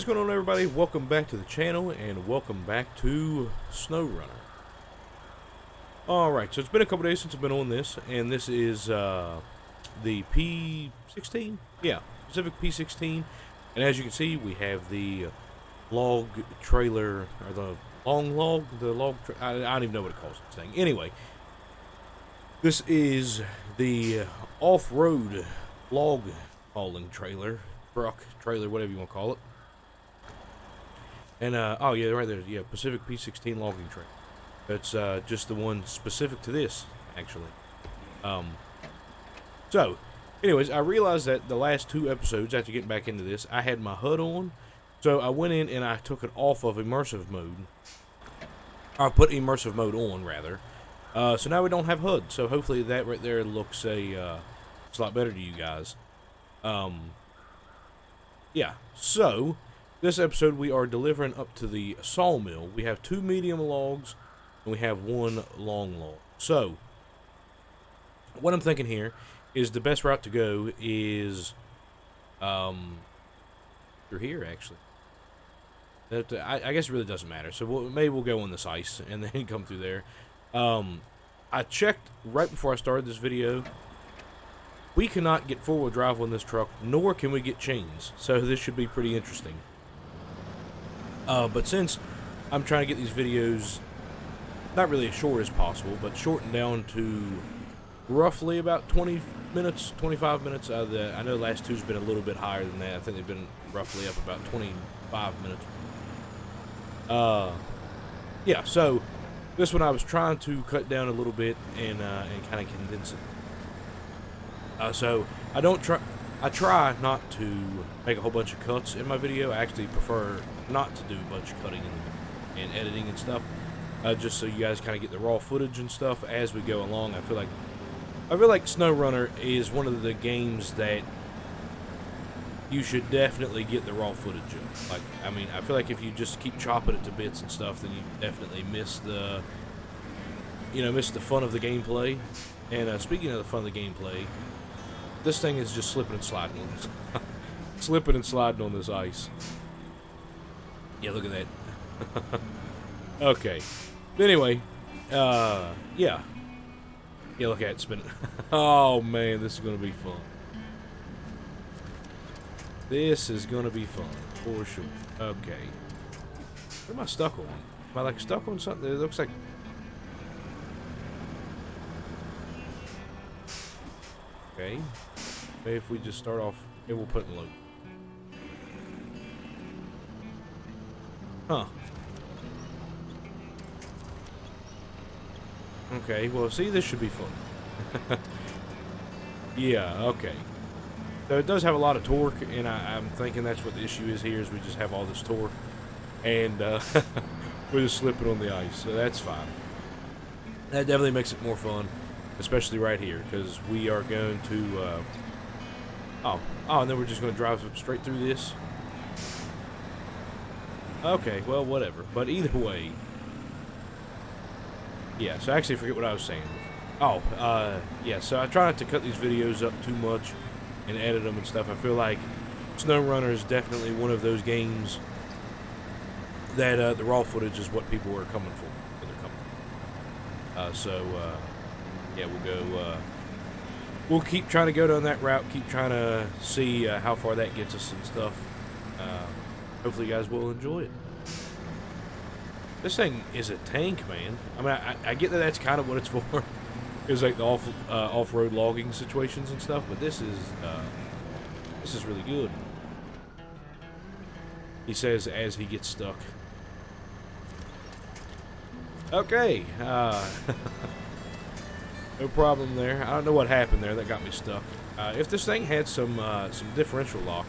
What is going on, everybody? Welcome back to the channel and welcome back to Snowrunner. Alright, so it's been a couple days since I've been on this, and this is the P16? Yeah, Pacific P16. And as you can see, we have the log trailer, or the long log, I don't even know what it calls this thing. Anyway, this is the off-road log hauling trailer, truck, trailer, whatever you want to call it. And, oh yeah, right there, yeah, Pacific P16 logging trailer. That's, just the one specific to this, actually. So, anyways, I realized that the last two episodes, after getting back into this, I had my HUD on. So I went in and I took it off of immersive mode. I put immersive mode on, rather. So now we don't have HUD. So hopefully that right there looks it's a lot better to you guys. Yeah, so this episode we are delivering up to the sawmill. We have 2 medium logs and we have 1 long log. So what I'm thinking here is the best route to go is through here, actually. I guess it really doesn't matter. So maybe we'll go on this ice and then come through there. I checked right before I started this video. We cannot get 4-wheel drive on this truck, nor can we get chains. So this should be pretty interesting. But since I'm trying to get these videos not really as short as possible, but shortened down to roughly about 20 minutes, 25 minutes. I know the last two's been a little bit higher than that. I think they've been roughly up about 25 minutes. Yeah, so this one I was trying to cut down a little bit and kind of condense it. So I try not to make a whole bunch of cuts in my video. I actually prefer not to do a bunch of cutting and editing and stuff, just so you guys kind of get the raw footage and stuff as we go along. I feel like Snowrunner is one of the games that you should definitely get the raw footage of. Like, I mean, I feel like if you just keep chopping it to bits and stuff, then you definitely miss the fun of the gameplay. And speaking of the fun of the gameplay, this thing is just slipping and sliding on this, slipping and sliding on this ice. Yeah, look at that. Okay. Anyway, yeah. Yeah, look at it spinning. Oh man, this is gonna be fun. This is gonna be fun for sure. Okay. What am I stuck on? Am I like stuck on something? It looks like. Okay. Maybe if we just start off, maybe we'll put in loop. Huh. Okay, well, see, this should be fun. Yeah, okay. So it does have a lot of torque, and I'm thinking that's what the issue is here, is we just have all this torque, and we're just slipping on the ice, so that's fine. That definitely makes it more fun, especially right here, because we are going to, and then we're just going to drive straight through this. Okay, well, whatever, but either way. Yeah, so I actually forget what I was saying. Oh, yeah, so I try not to cut these videos up too much and edit them and stuff. I feel like Snowrunner is definitely one of those games that the raw footage is what people are coming for when they're coming. Yeah, we'll keep trying to go down that route, keep trying to see how far that gets us and stuff. Hopefully you guys will enjoy it. This thing is a tank, man. I mean, I get that that's kind of what it's for. It's like the off-road logging situations and stuff, but this is really good. He says as he gets stuck. Okay, no problem there. I don't know what happened there that got me stuck. If this thing had some differential lock,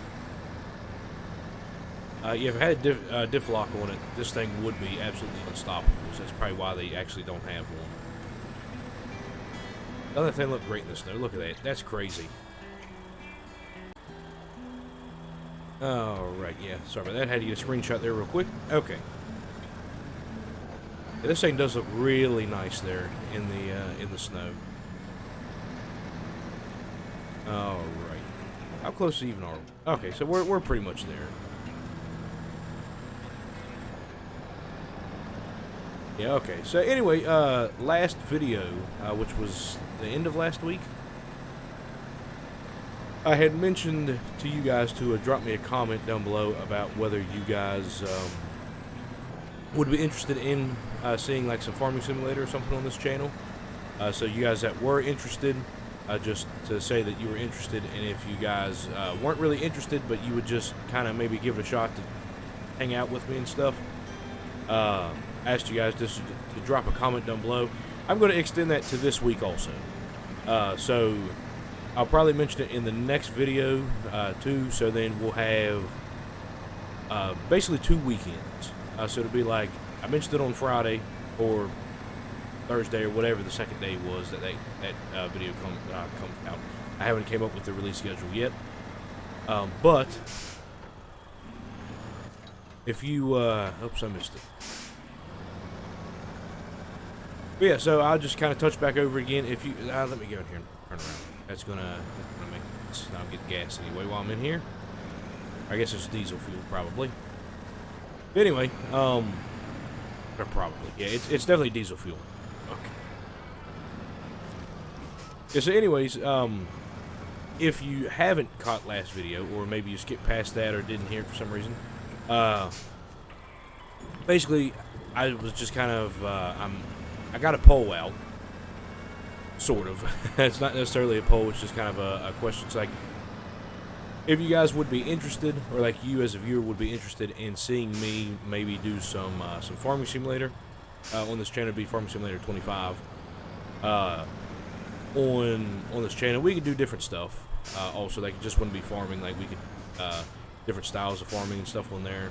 if it had a diff lock on it, this thing would be absolutely unstoppable. So that's probably why they actually don't have one. The other thing looked great in the snow. Look at that. That's crazy. Alright, yeah. Sorry about that. Had to get a screenshot there real quick. Okay. Yeah, this thing does look really nice there in the snow. Alright. How close even are we? Okay, so we're pretty much there. Yeah, okay. So anyway, last video, which was the end of last week, I had mentioned to you guys to drop me a comment down below about whether you guys would be interested in seeing like some farming simulator or something on this channel. So you guys that were interested, just to say that you were interested, and if you guys weren't really interested, but you would just kind of maybe give it a shot to hang out with me and stuff, asked you guys just to drop a comment down below. I'm going to extend that to this week also. So I'll probably mention it in the next video too. So then we'll have basically 2 weekends. So it'll be like I mentioned it on Friday or Thursday or whatever the second day was that video comes out. I haven't came up with the release schedule yet. But if you oops, I missed it. But yeah, so I'll just kind of touch back over again. If you let me go in here and turn around. That's gonna make sense. I'll get gas anyway while I'm in here. I guess it's diesel fuel probably. But anyway, or probably, yeah, it's definitely diesel fuel. Okay. Yeah, so anyways, if you haven't caught last video, or maybe you skipped past that or didn't hear it for some reason, basically, I was just kind of, I got a poll out, sort of. It's not necessarily a poll, it's just kind of a question. It's like, if you guys would be interested, or like you as a viewer would be interested in seeing me maybe do some farming simulator on this channel, be Farming Simulator 25. On this channel, we could do different stuff. Also, like it just wouldn't be farming. Like we could different styles of farming and stuff on there.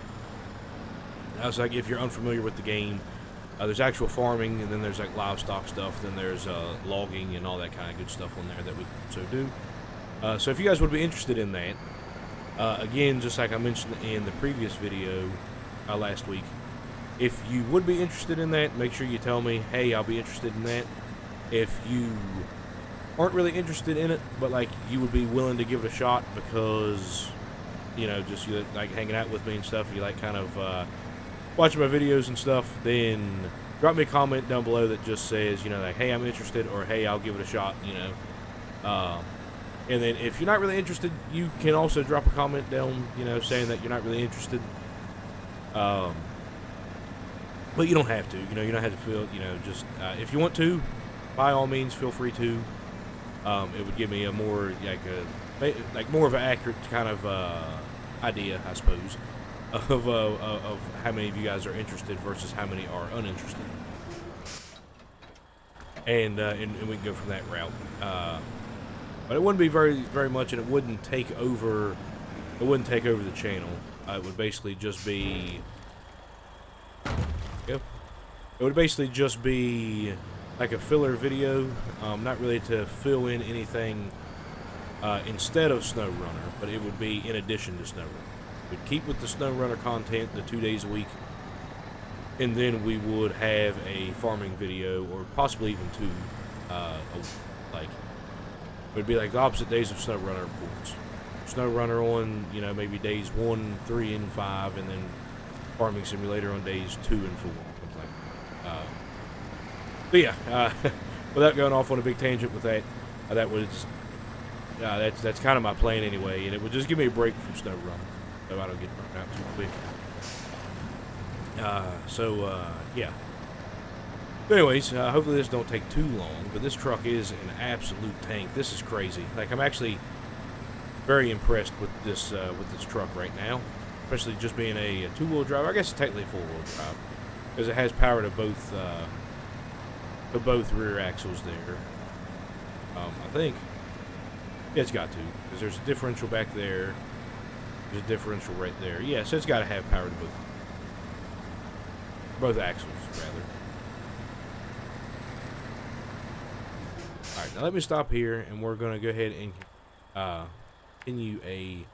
So like if you're unfamiliar with the game, there's actual farming, and then there's like livestock stuff. Then there's logging and all that kind of good stuff on there that we so do. So if you guys would be interested in that, again, just like I mentioned in the previous video last week, if you would be interested in that, make sure you tell me, hey, I'll be interested in that. If you aren't really interested in it, but like you would be willing to give it a shot because, you know, just you like hanging out with me and stuff, you like kind of watching my videos and stuff, then drop me a comment down below that just says, you know, like, hey, I'm interested, or hey, I'll give it a shot, you know. And then if you're not really interested, you can also drop a comment down, you know, saying that you're not really interested. But you don't have to, you know, you don't have to feel, you know, just, if you want to, by all means, feel free to. It would give me a more, like more of an accurate kind of, idea, I suppose, of how many of you guys are interested versus how many are uninterested. And we can go from that route. But it wouldn't be very much, and it wouldn't take over. It wouldn't take over the channel. It would basically just be. Yep. It would basically just be like a filler video, not really to fill in anything instead of Snowrunner, but it would be in addition to Snowrunner. We'd keep with the Snowrunner content, the 2 days a week, and then we would have a farming video, or possibly even 2, like. It would be like the opposite days of Snowrunner, of course. Snowrunner on, you know, maybe days 1, 3, and 5, and then Farming Simulator on days 2 and 4. But yeah, without going off on a big tangent with that, that was that's kind of my plan anyway, and it would just give me a break from Snowrunner, so I don't get burnt out too quick. Yeah. But anyways, hopefully this don't take too long, but this truck is an absolute tank. This is crazy. Like, I'm actually very impressed with this truck right now, especially just being a 2-wheel drive. I guess it's technically a 4-wheel drive, because it has power to both rear axles there. I think. Yeah, it's got to, because there's a differential back there. There's a differential right there. Yeah, so it's got to have power to both axles, rather. Alright, now let me stop here, and we're going to go ahead and continue a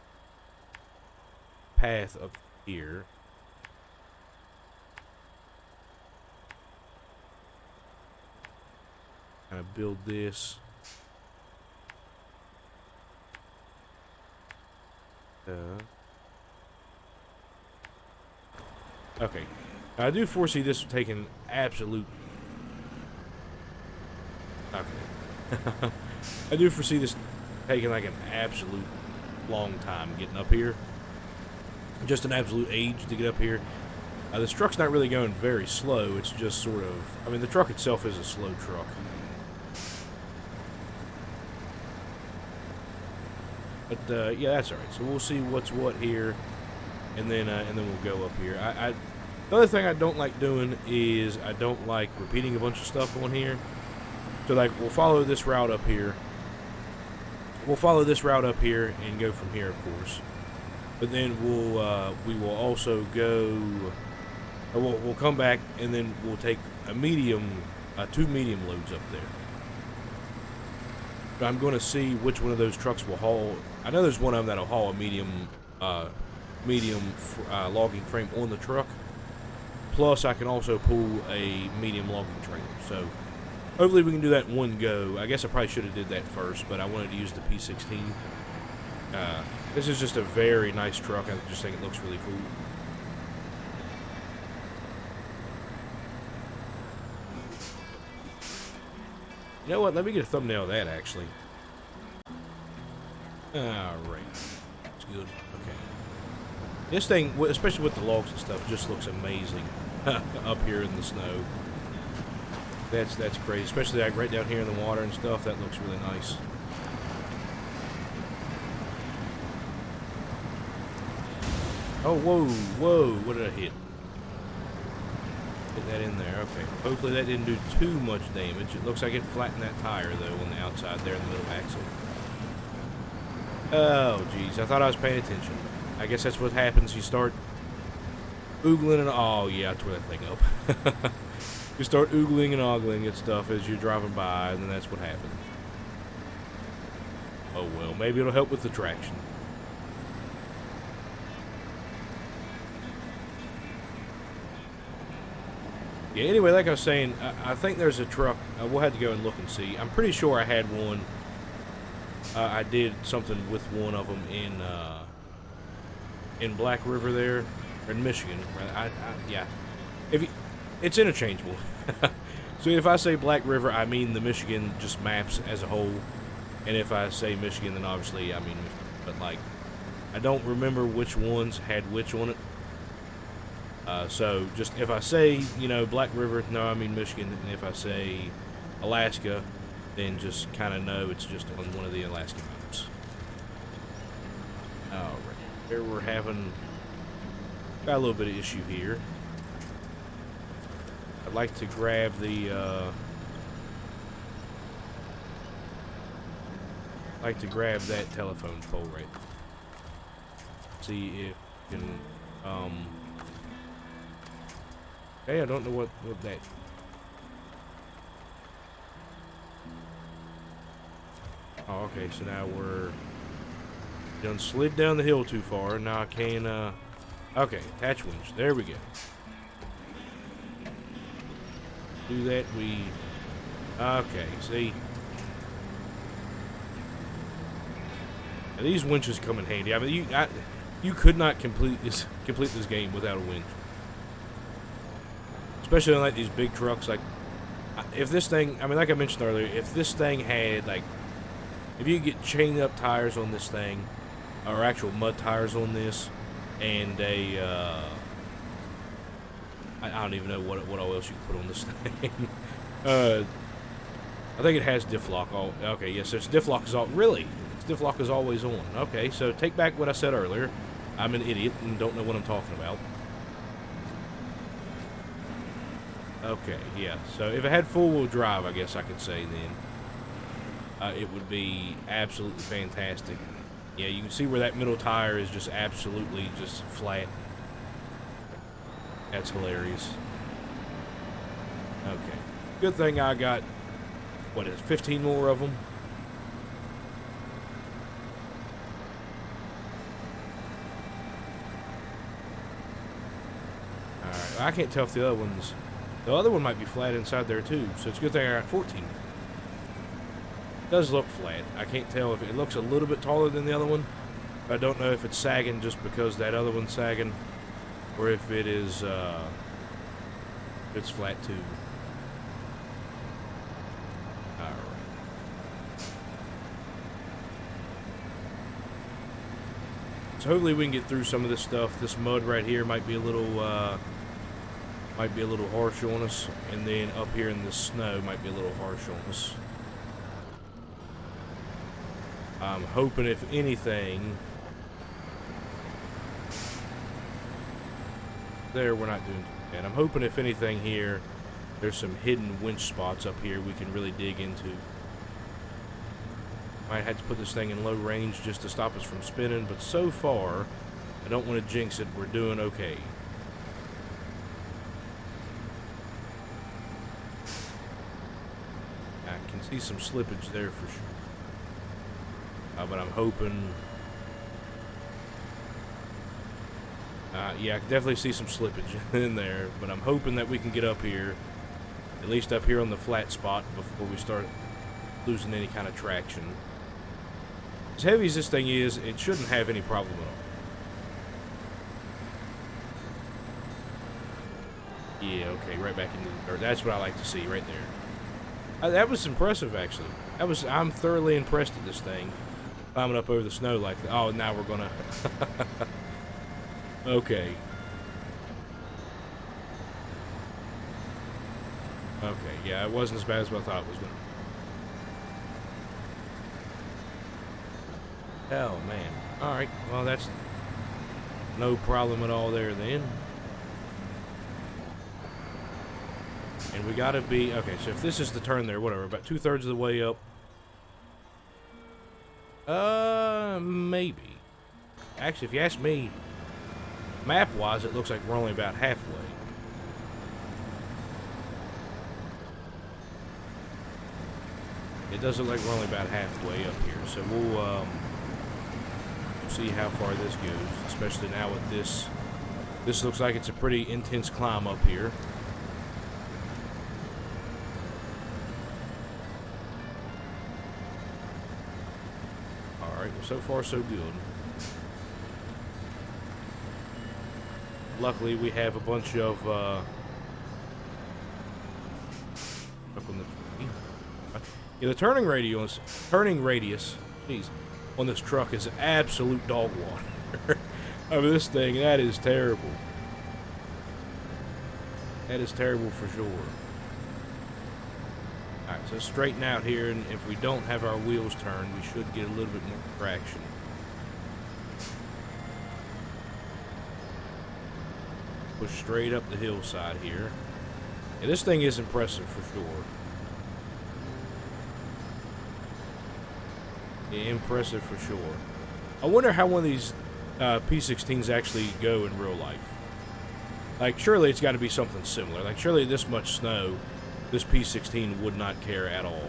path up here. Kind of build this. Okay. I do foresee this taking absolute... Okay. I do foresee this taking like an absolute long time getting up here. Just an absolute age to get up here. This truck's not really going very slow. It's just sort of... I mean, the truck itself is a slow truck. But, yeah, that's alright. So we'll see what's what here. And then we'll go up here. The other thing I don't like doing is I don't like repeating a bunch of stuff on here. So, like, we'll follow this route up here. We'll follow this route up here and go from here, of course. But then we will also go... Or we'll come back and then we'll take a medium, 2 medium loads up there. But I'm going to see which one of those trucks will haul. I know there's one of them that'll haul a medium logging frame on the truck. Plus, I can also pull a medium logging trailer. So, hopefully we can do that in one go. I guess I probably should have did that first, but I wanted to use the P16. This is just a very nice truck. I just think it looks really cool. You know what? Let me get a thumbnail of that, actually. Alright. It's good. Okay. This thing, especially with the logs and stuff, just looks amazing up here in the snow. That's crazy. Especially like right down here in the water and stuff. That looks really nice. Oh, whoa. What did I hit? Get that in there. Okay. Hopefully that didn't do too much damage. It looks like it flattened that tire, though, on the outside there in the middle axle. Oh, jeez. I thought I was paying attention. I guess that's what happens. You start oogling and... Oh, yeah, I tore that thing up. You start oogling and ogling at stuff as you're driving by, and then that's what happens. Oh, well. Maybe it'll help with the traction. Yeah, anyway, like I was saying, I think there's a truck. We'll have to go and look and see. I'm pretty sure I had one. I did something with one of them in Black River there, or in Michigan. Yeah. It's interchangeable. So if I say Black River, I mean the Michigan just maps as a whole. And if I say Michigan, then obviously I mean Michigan. But, like, I don't remember which ones had which on it. So just if I say, you know, Black River, no, I mean Michigan. And if I say Alaska, then just kind of know it's just on one of the Alaska maps. Alright. There we're having... Got a little bit of issue here. I'd like to grab the, that telephone pole right there. See if you can, hey, I don't know what that... Oh, okay, so now we're done slid down the hill too far. Now I can, okay, attach winch. There we go. Do that, okay, see. Now these winches come in handy. I mean, you could not complete this game without a winch. Especially on, like, these big trucks. Like, if this thing, I mean, like I mentioned earlier, if this thing had, like, if you could get chained up tires on this thing, or actual mud tires on this, and a, I don't even know what all else you can put on this thing. I think it has diff lock. Okay, yes, its diff lock is all... Really? Its diff lock is always on. Okay, so take back what I said earlier. I'm an idiot and don't know what I'm talking about. Okay, yeah. So if it had full-wheel drive, I guess I could say then, it would be absolutely fantastic. Yeah, you can see where that middle tire is just absolutely just flat. That's hilarious. Okay. Good thing I got, what is it, 15 more of them? Alright, I can't tell if the other one might be flat inside there too, so it's a good thing I got 14. It does look flat. I can't tell if it looks a little bit taller than the other one. I don't know if it's sagging just because that other one's sagging, or if it is, It's flat too. Alright. So hopefully we can get through some of this stuff. This mud right here might be a little harsh on us, and then up here in the snow might be a little harsh on us. I'm hoping, if anything, there we're not doing too bad. I'm hoping, if anything, here there's some hidden winch spots up here we can really dig into. Might have to put this thing in low range just to stop us from spinning, but so far, I don't want to jinx it. We're doing okay. I can see some slippage there for sure. But I'm hoping... yeah, I can definitely see some slippage in there, but I'm hoping that we can get up here, at least up here on the flat spot, before we start losing any kind of traction. As heavy as this thing is, it shouldn't have any problem at all. Yeah, okay, right back into the dirt. That's what I like to see right there. That was impressive, actually. I'm thoroughly impressed at this thing. Climbing up over the snow like that. Oh, now we're gonna... Okay. Okay, yeah, it wasn't as bad as what I thought it was gonna be. Oh, man. Alright, well, that's no problem at all there then. And we gotta be... Okay, so if this is the turn there, whatever, about 2/3 of the way up. Maybe. Actually, if you ask me, map-wise, it looks like we're only about halfway. It does look like we're only about halfway up here, so we'll see how far this goes, especially now with this. This looks like it's a pretty intense climb up here. Alright, well, so far so good. Luckily, we have a bunch of yeah, the turning radius, jeez, on this truck is absolute dog water. I mean, this thing, that is terrible. That is terrible for sure. Alright, so straighten out here, and if we don't have our wheels turned, we should get a little bit more traction. Push straight up the hillside here. Yeah, this thing is impressive for sure. Yeah, impressive for sure. I wonder how one of these P16s actually go in real life. Like, surely it's got to be something similar. Like, surely this much snow, this P16 would not care at all.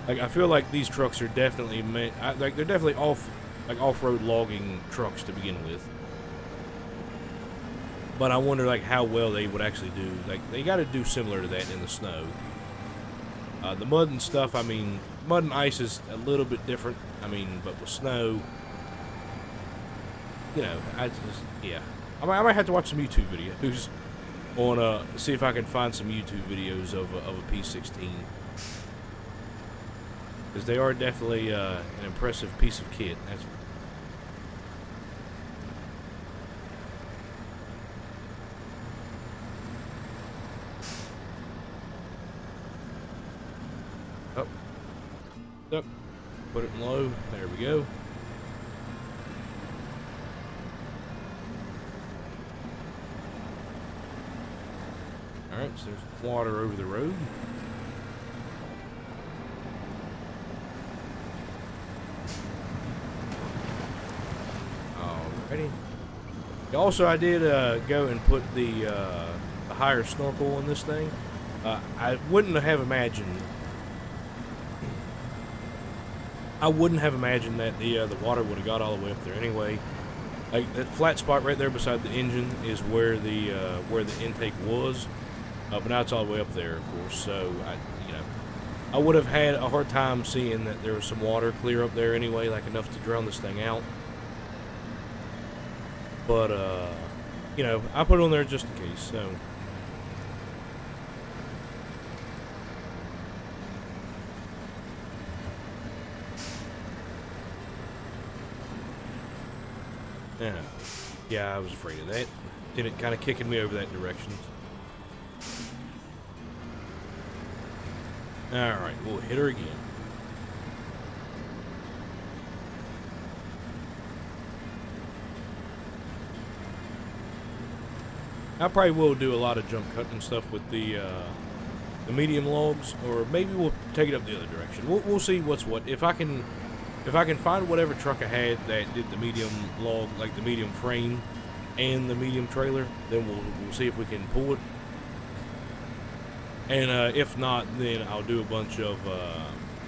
Like, I feel like these trucks are definitely like, they're definitely off-road logging trucks to begin with. But I wonder, like, how well they would actually do. Like, they got to do similar to that in the snow. The mud and stuff, I mean, mud and ice is a little bit different. I mean, but with snow, you know, yeah. I might have to watch some YouTube videos on, see if I can find some YouTube videos of a P16. Because they are definitely an impressive piece of kit. That's up, put it in low, there we go. Alright, so there's water over the road. Alrighty. Also, I did go and put the higher snorkel in this thing. I wouldn't have imagined that the water would have got all the way up there anyway. Like, that flat spot right there beside the engine is where the intake was, but now it's all the way up there, of course. So I would have had a hard time seeing that there was some water clear up there anyway, like enough to drown this thing out. But I put it on there just in case. So Yeah. Yeah, I was afraid of that. Seen it kind of kicking me over that direction. Alright, we'll hit her again. I probably will do a lot of jump cutting and stuff with the medium logs, or maybe we'll take it up the other direction. We'll see what's what. If I can find whatever truck I had that did the medium log, like the medium frame and the medium trailer, then we'll see if we can pull it. And if not, then I'll do a bunch of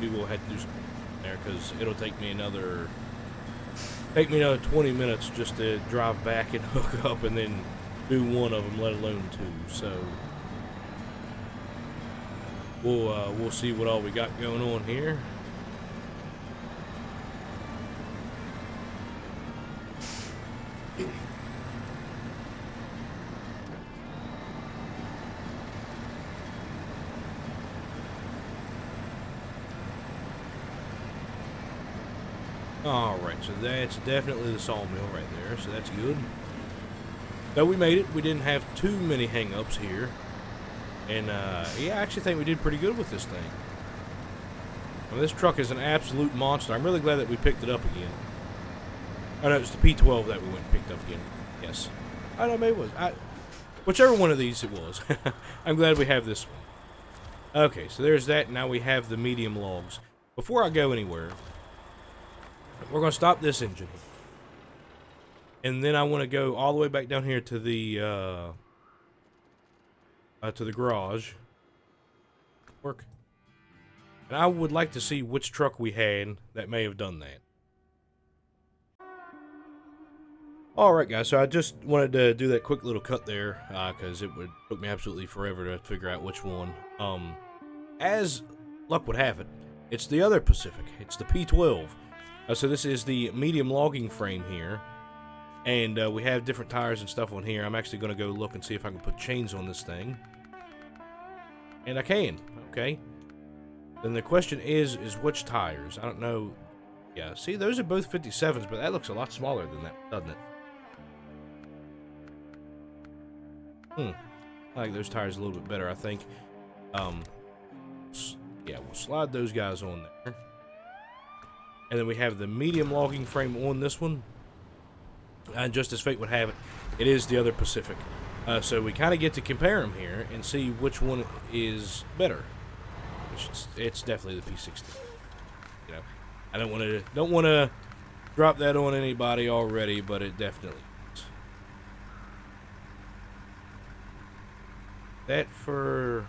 we will have to do something there, because it'll take me another 20 minutes just to drive back and hook up and then do one of them, let alone two. So we'll see what all we got going on here. Alright, so that's definitely the sawmill right there, so that's good. So we made it. We didn't have too many hang-ups here. And, yeah, I actually think we did pretty good with this thing. I mean, this truck is an absolute monster. I'm really glad that we picked it up again. Oh, no, it's the P12 that we went and picked up again. Yes. I don't know, maybe it was. Whichever one of these it was. I'm glad we have this one. Okay, so there's that. Now we have the medium logs. Before I go anywhere, we're going to stop this engine. And then I want to go all the way back down here to the garage. Work. And I would like to see which truck we had that may have done that. Alright guys, so I just wanted to do that quick little cut there, because it would took me absolutely forever to figure out which one. As luck would have it, it's the other Pacific. It's the P12. So this is the medium logging frame here. And we have different tires and stuff on here. I'm actually going to go look and see if I can put chains on this thing. And I can. Okay. Then the question is which tires? I don't know. Yeah, see, those are both 57s, but that looks a lot smaller than that, doesn't it? I like those tires a little bit better, I think. Yeah, we'll slide those guys on there. And then we have the medium logging frame on this one. And just as fate would have it, it is the other Pacific. So we kind of get to compare them here and see which one is better. It's definitely the P16. You know, I don't want to drop that on anybody already, but it definitely is. That for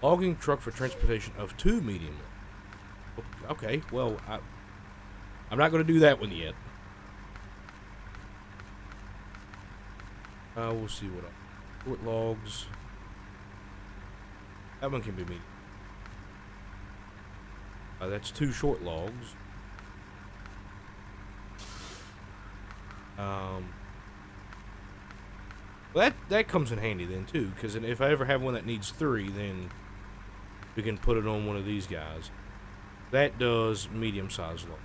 logging truck for transportation of 2 medium. Okay, well, I'm not going to do that one yet. We'll see what else. Short logs. That one can be medium. That's 2 short logs. Well, that comes in handy then too, because if I ever have one that needs 3, then we can put it on one of these guys. That does medium-sized log.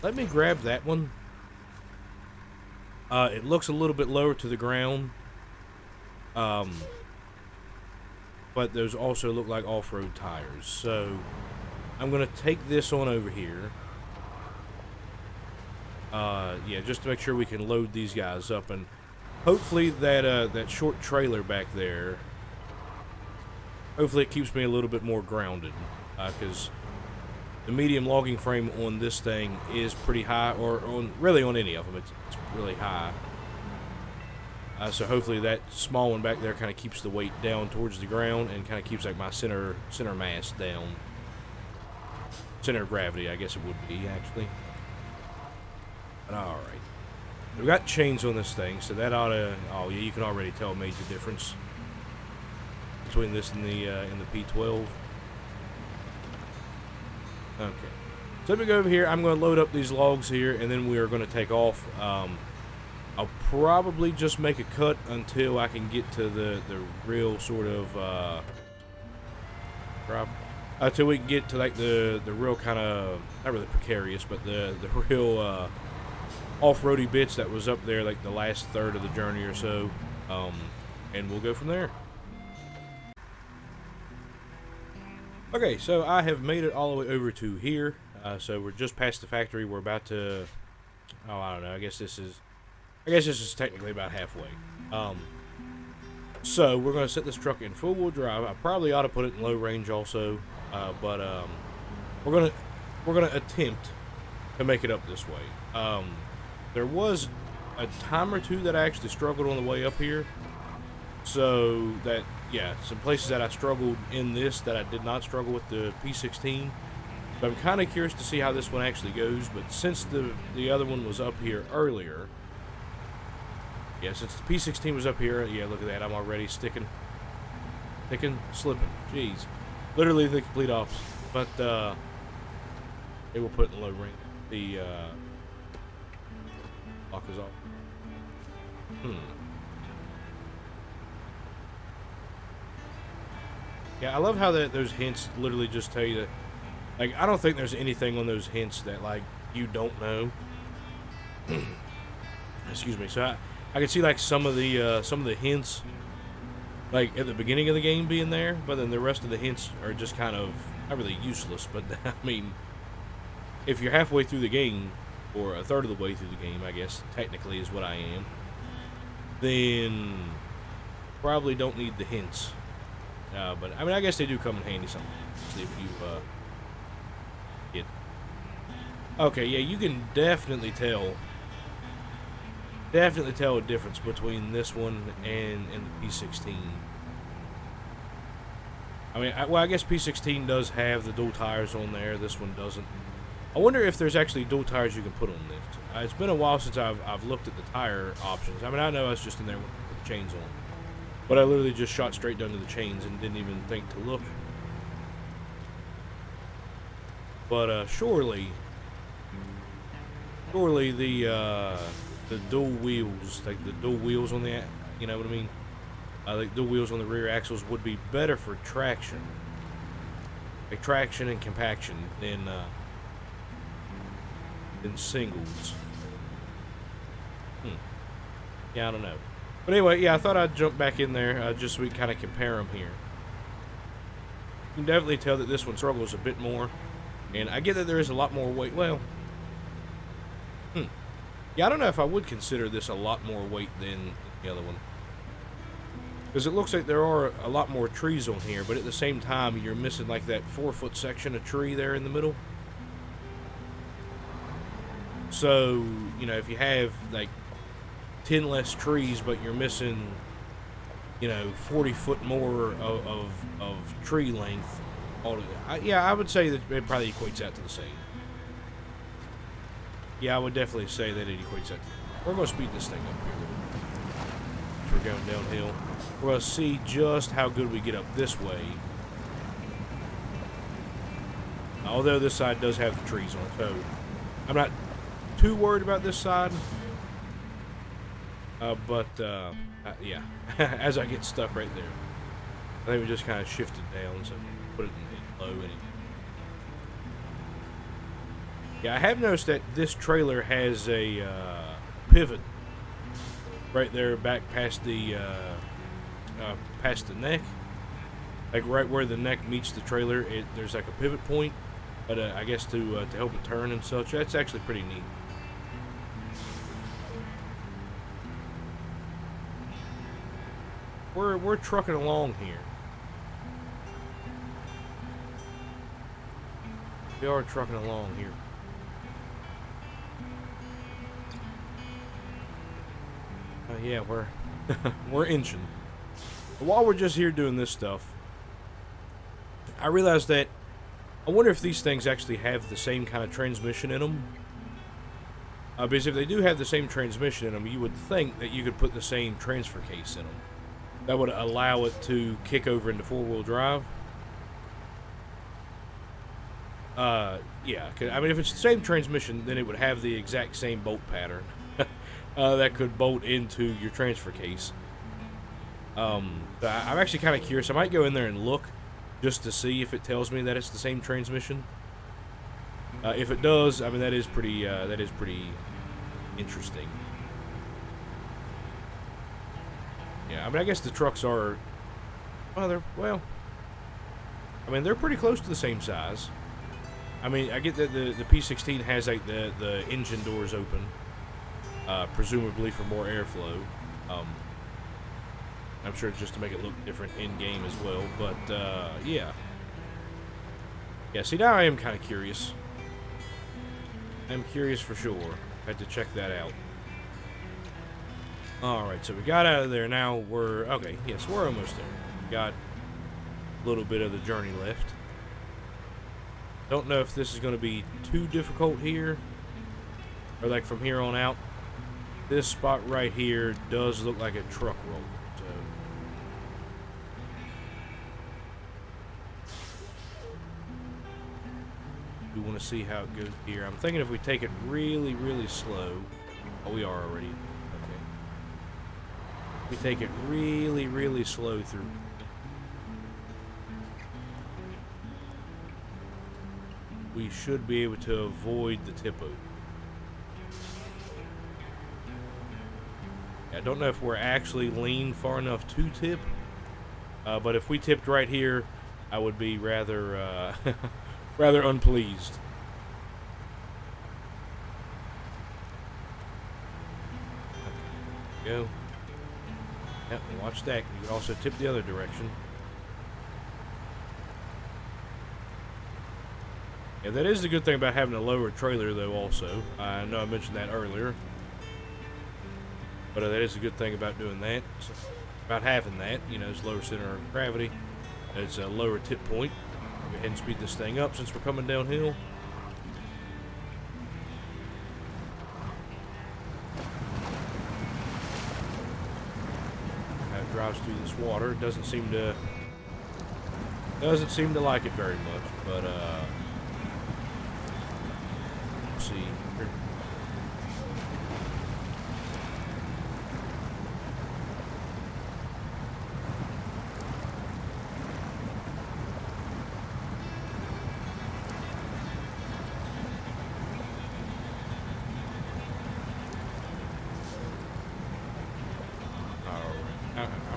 Let me grab that one. It looks a little bit lower to the ground. But those also look like off-road tires. So I'm going to take this on over here. Yeah, just to make sure we can load these guys up. And hopefully that short trailer back there, hopefully it keeps me a little bit more grounded. Because the medium logging frame on this thing is pretty high, or really on any of them, it's really high. So hopefully that small one back there kind of keeps the weight down towards the ground and kind of keeps like my center mass down. Center of gravity, I guess it would be actually. But all right, we got chains on this thing, so that ought to. Oh yeah, you can already tell a major difference between this and the P12. Okay, so let me go over here. I'm going to load up these logs here, and then we are going to take off. I'll probably just make a cut until I can get to the real sort of drop. Till we can get to like the real kind of, not really precarious, but the real off-roady bits that was up there, like the last third of the journey or so, and we'll go from there. Okay, so I have made it all the way over to here. So we're just past the factory. We're about to, oh, I don't know. I guess this is technically about halfway. So we're gonna set this truck in full-wheel drive. I probably ought to put it in low range also, but we're gonna attempt to make it up this way. There was a time or two that I actually struggled on the way up here. So that, yeah, some places that I struggled in this that I did not struggle with the P16. But I'm kind of curious to see how this one actually goes. But since the other one was up here earlier, yeah, since the P16 was up here, yeah, look at that, I'm already slipping. Jeez, literally the complete opposite. But they will put it in low range. The lock is off. Yeah, I love how those hints literally just tell you that. Like, I don't think there's anything on those hints that, like, you don't know. Excuse me. So I can see, like, some of the hints, like, at the beginning of the game being there, but then the rest of the hints are just kind of, not really useless, but, I mean, if you're halfway through the game, or a third of the way through the game, I guess, technically is what I am, then probably don't need the hints. But, I mean, I guess they do come in handy sometimes, if you, get... Okay, yeah, you can definitely tell a difference between this one and the P16. I mean, well, I guess P16 does have the dual tires on there. This one doesn't. I wonder if there's actually dual tires you can put on this. It's been a while since I've looked at the tire options. I mean, I know I was just in there with the chains on. But I literally just shot straight down to the chains and didn't even think to look. But surely the dual wheels, like the dual wheels on the, you know what I mean? Like dual wheels on the rear axles would be better for traction, like traction and compaction than singles. Yeah, I don't know. But anyway, yeah, I thought I'd jump back in there just so we kind of compare them here. You can definitely tell that this one struggles a bit more. And I get that there is a lot more weight. Well, yeah, I don't know if I would consider this a lot more weight than the other one. Because it looks like there are a lot more trees on here, but at the same time, you're missing like that 4-foot section of tree there in the middle. So, you know, if you have like 10 less trees, but you're missing, you know, 40 foot more of tree length. Yeah, I would say that it probably equates out to the same. Yeah, I would definitely say that it equates out. We're going to speed this thing up here. We're going downhill. We're going to see just how good we get up this way. Although this side does have the trees on it, so I'm not too worried about this side. Yeah, as I get stuck right there, I think we just kind of shifted down, so put it in low anyway. Yeah, I have noticed that this trailer has a pivot right there back past the neck, like right where the neck meets the trailer. There's like a pivot point, but I guess to help it turn and such. That's actually pretty neat. We're trucking along here. We are trucking along here. Yeah, we're inching. While we're just here doing this stuff, I realized that I wonder if these things actually have the same kind of transmission in them. Because if they do have the same transmission in them, you would think that you could put the same transfer case in them. That would allow it to kick over into 4-wheel drive. Yeah, I mean, if it's the same transmission, then it would have the exact same bolt pattern that could bolt into your transfer case. I'm actually kind of curious. I might go in there and look just to see if it tells me that it's the same transmission. If it does, I mean, that is pretty interesting. Yeah, I mean, I guess the trucks are, well, I mean, they're pretty close to the same size. I mean, I get that the P16 has like the engine doors open, presumably for more airflow. I'm sure it's just to make it look different in game as well. But yeah. See, now I am kind of curious. I'm curious for sure. I had to check that out. Alright, so we got out of there. Now we're... Okay, yes, we're almost there. We got a little bit of the journey left. Don't know if this is going to be too difficult here. Or like from here on out. This spot right here does look like a truck roll. So... we want to see how it goes here. I'm thinking if we take it really, really slow... Oh, we are already... We take it really, really slow through. We should be able to avoid the tip over. I don't know if we're actually lean far enough to tip, but if we tipped right here, I would be rather, rather unpleased. Okay. Go. Yep, watch that. You can also tip the other direction. Yeah, that is the good thing about having a lower trailer, though, also. I know I mentioned that earlier. But that is a good thing about doing that. So, about having that, you know, it's lower center of gravity. It's a lower tip point. I'll go ahead and speed this thing up since we're coming downhill. Drives through this water. Doesn't seem to like it very much, but let's see here.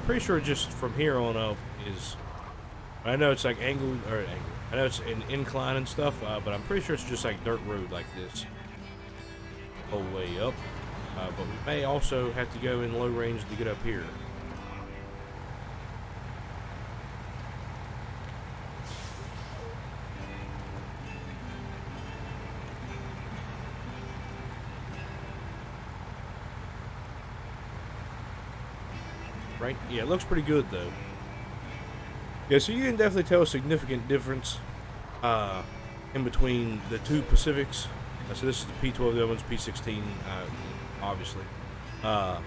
Pretty sure just from here on up is... I know it's like angled, I know it's an incline and stuff, but I'm pretty sure it's just like dirt road like this whole way up. But we may also have to go in low range to get up here. Right? Yeah, it looks pretty good though. Yeah, so you can definitely tell a significant difference in between the two Pacifics. So this is the P12, the other one's P16, obviously. The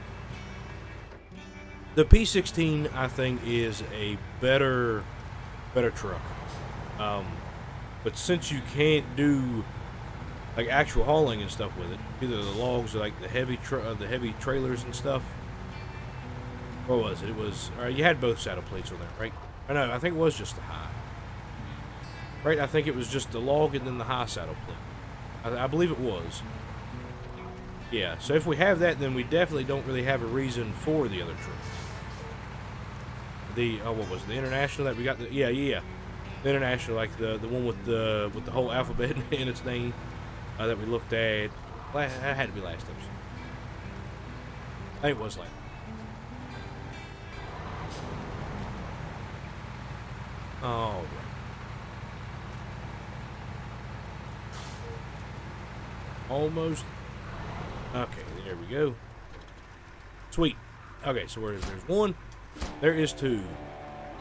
P16, I think, is a better truck. But since you can't do like actual hauling and stuff with it, either the logs or like the heavy trailers and stuff. What was it? It was... you had both saddle plates on there, right? I know, I think it was just the high. Right, I think it was just the log and then the high saddle plate. I believe it was. Yeah, so if we have that, then we definitely don't really have a reason for the other truck. The... what was it? The International that we got? Yeah. The International, like the one with the whole alphabet in its name that we looked at. That had to be last episode. I think it was last. All right. Almost. Okay, there we go. Sweet. Okay, so there's one. There is two.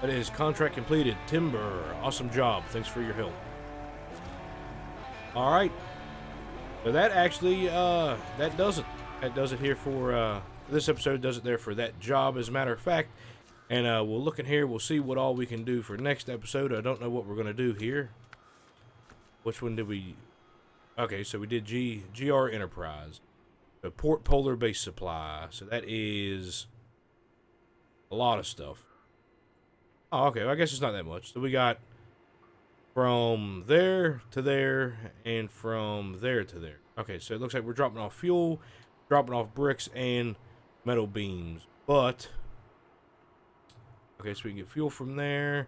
That is contract completed. Timber. Awesome job. Thanks for your help. All right. So that actually, that does it. That does it here for this episode. Does it there for that job, as a matter of fact. And we'll look in here. We'll see what all we can do for next episode. I don't know what we're going to do here. Which one did we... Okay, so we did GR Enterprise. The Port Polar Base Supply. So that is a lot of stuff. Oh, okay. Well, I guess it's not that much. So we got from there to there, and from there to there. Okay, so it looks like we're dropping off fuel, dropping off bricks, and metal beams. But, okay, so we can get fuel from there.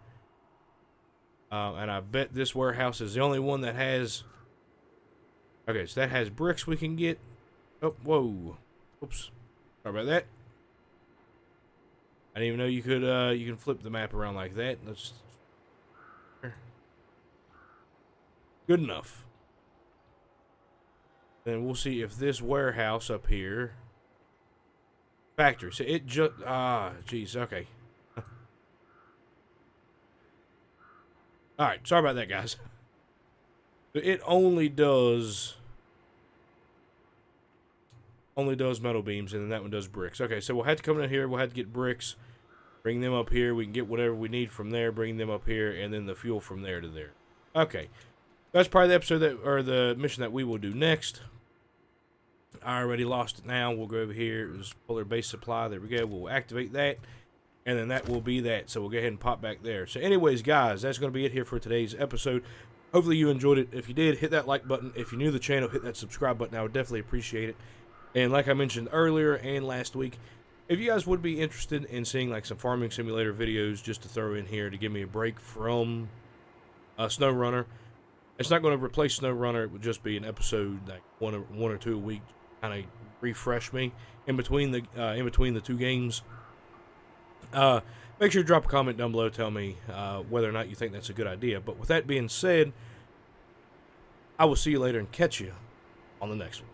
And I bet this warehouse is the only one that has... Okay, so that has bricks we can get. Oh, whoa. Oops. Sorry about that. I didn't even know you can flip the map around like that. Let's... Good enough. Then we'll see if this warehouse up here... Factory. So it just... jeez, okay. Alright, sorry about that, guys. It only does metal beams, and then that one does bricks. Okay, so we'll have to come in here, we'll have to get bricks, bring them up here, we can get whatever we need from there, bring them up here, and then the fuel from there to there. Okay. That's probably the episode that, or the mission that we will do next. I already lost it now. We'll go over here. It was polar base supply. There we go. We'll activate that. And then that will be that. So we'll go ahead and pop back there. So anyways, guys, that's going to be it here for today's episode. Hopefully you enjoyed it. If you did, hit that like button. If you're new to the channel, hit that subscribe button. I would definitely appreciate it. And like I mentioned earlier and last week, if you guys would be interested in seeing like some farming simulator videos just to throw in here to give me a break from Snowrunner. It's not going to replace Snowrunner. It would just be an episode, like one or two a week, kind of refresh me in between the two games. Make sure to drop a comment down below. Tell me whether or not you think that's a good idea. But with that being said, I will see you later and catch you on the next one.